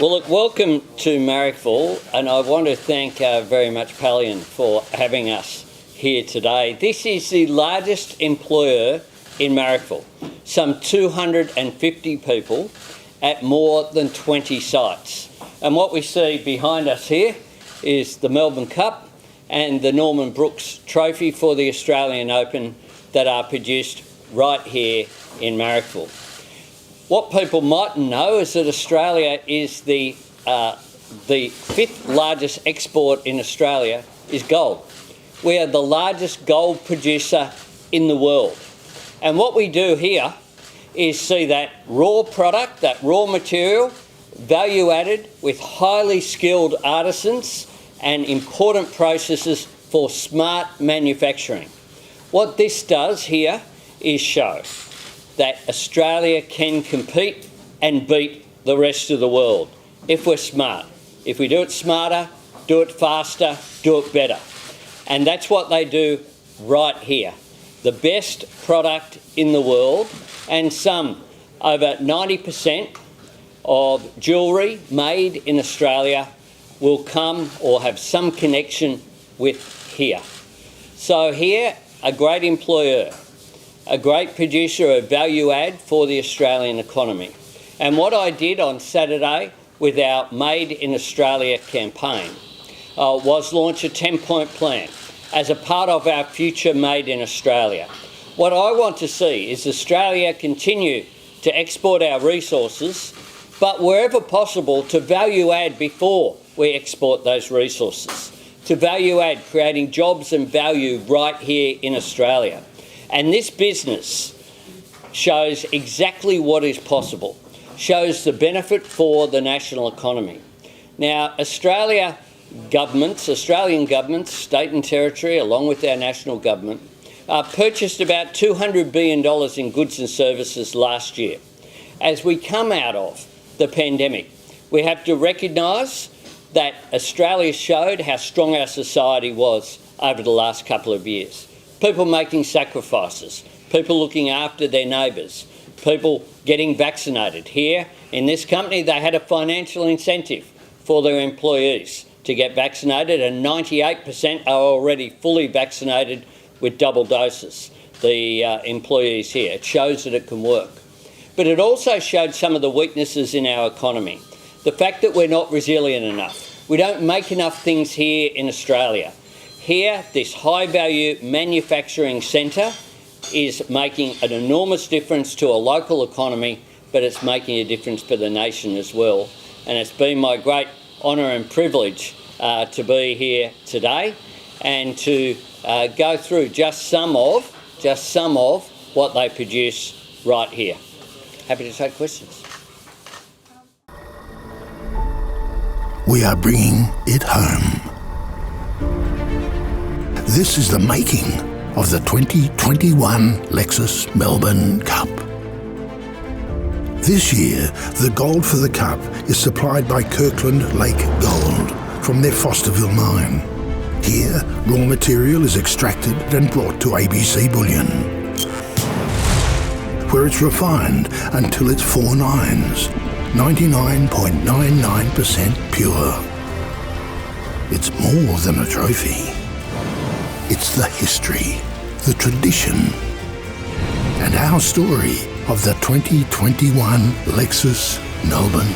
Well, look, welcome to Marrickville, and I want to thank very much Pallion for having us here today. This is the largest employer in Marrickville, some 250 people at more than 20 sites. And what we see behind us here is the Melbourne Cup and the Norman Brooks Trophy for the Australian Open that are produced right here in Marrickville. What people mightn't know is that Australia is the fifth largest export in Australia is gold. We are the largest gold producer in the world. And what we do here is see that raw product, that raw material, value added with highly skilled artisans and important processes for smart manufacturing. What this does here is show that Australia can compete and beat the rest of the world if we're smart. If we do it smarter, do it faster, do it better. And that's what they do right here. The best product in the world, and some over 90% of jewellery made in Australia will come or have some connection with here. So here, a great employer, a great producer of value add for the Australian economy. And what I did on Saturday with our Made in Australia campaign was launch a 10-point plan as a part of our future Made in Australia. What I want to see is Australia continue to export our resources, but wherever possible to value add before we export those resources, to value add, creating jobs and value right here in Australia. And this business shows exactly what is possible, shows the benefit for the national economy. Now, Australian governments, state and territory, along with our national government, purchased about $200 billion in goods and services last year. As we come out of the pandemic, we have to recognise that Australia showed how strong our society was over the last couple of years. People making sacrifices, people looking after their neighbours, people getting vaccinated. Here in this company, they had a financial incentive for their employees to get vaccinated, and 98% are already fully vaccinated with double doses, the employees here. It shows that it can work. But it also showed some of the weaknesses in our economy. The fact that we're not resilient enough. We don't make enough things here in Australia. Here, this high-value manufacturing centre is making an enormous difference to a local economy, but it's making a difference for the nation as well. And it's been my great honour and privilege to be here today and to go through just some of what they produce right here. Happy to take questions. We are bringing it home. This is the making of the 2021 Lexus Melbourne Cup. This year, the gold for the Cup is supplied by Kirkland Lake Gold from their Fosterville mine. Here, raw material is extracted and brought to ABC Bullion, where it's refined until it's 4 nines, 99.99% pure. It's more than a trophy. It's the history, the tradition, and our story of the 2021 Lexus Melbourne